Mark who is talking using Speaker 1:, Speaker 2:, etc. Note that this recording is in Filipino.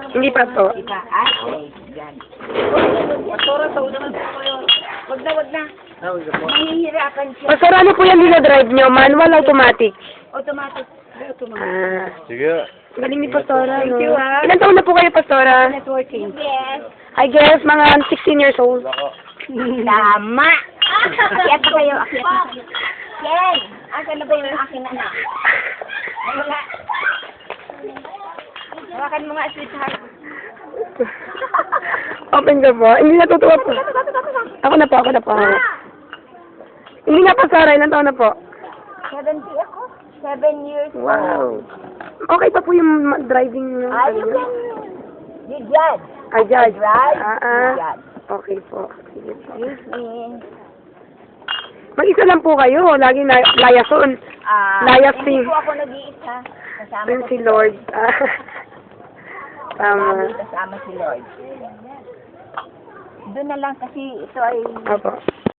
Speaker 1: Hindi pa to.
Speaker 2: Yan. Pastora, taon naman po kayo. Wag na. Mahihirapan siya.
Speaker 1: Pastor, ano po yung dinadrive nyo? Manual, automatic?
Speaker 2: Automatic.
Speaker 1: Ah.
Speaker 3: Sige.
Speaker 1: Galing ni Pastora, no?
Speaker 2: Thank you, ha.
Speaker 1: Ilan taon na po kayo, Pastora?
Speaker 2: Networking. Yes.
Speaker 1: I guess, mga 16 years old.
Speaker 2: Tama. Akyat pa kayo. Ken, asan na ba yung aking anak? Wala. Hawakan mo nga, sweetheart.
Speaker 1: Open ka po. Hindi natutuwa po. Ako na po. Hindi nga po, Sarah. Ilan taon na po?
Speaker 2: 70 ako. 7 years old.
Speaker 1: Wow. Okay pa po yung driving.
Speaker 2: Ay, you can. You judge.
Speaker 1: I judge.
Speaker 2: Right?
Speaker 1: Ah.
Speaker 2: Judge.
Speaker 1: Okay po. Sige po.
Speaker 2: Excuse me.
Speaker 1: Mag-isa lang po kayo. Laging layason. Layas
Speaker 2: Hindi
Speaker 1: si-
Speaker 2: po ako nag-iisa. Kasama
Speaker 1: Yun
Speaker 2: ko
Speaker 1: si Lord. Tama.
Speaker 2: Kasama si Lord. Doon na lang kasi ito ay
Speaker 1: Opo.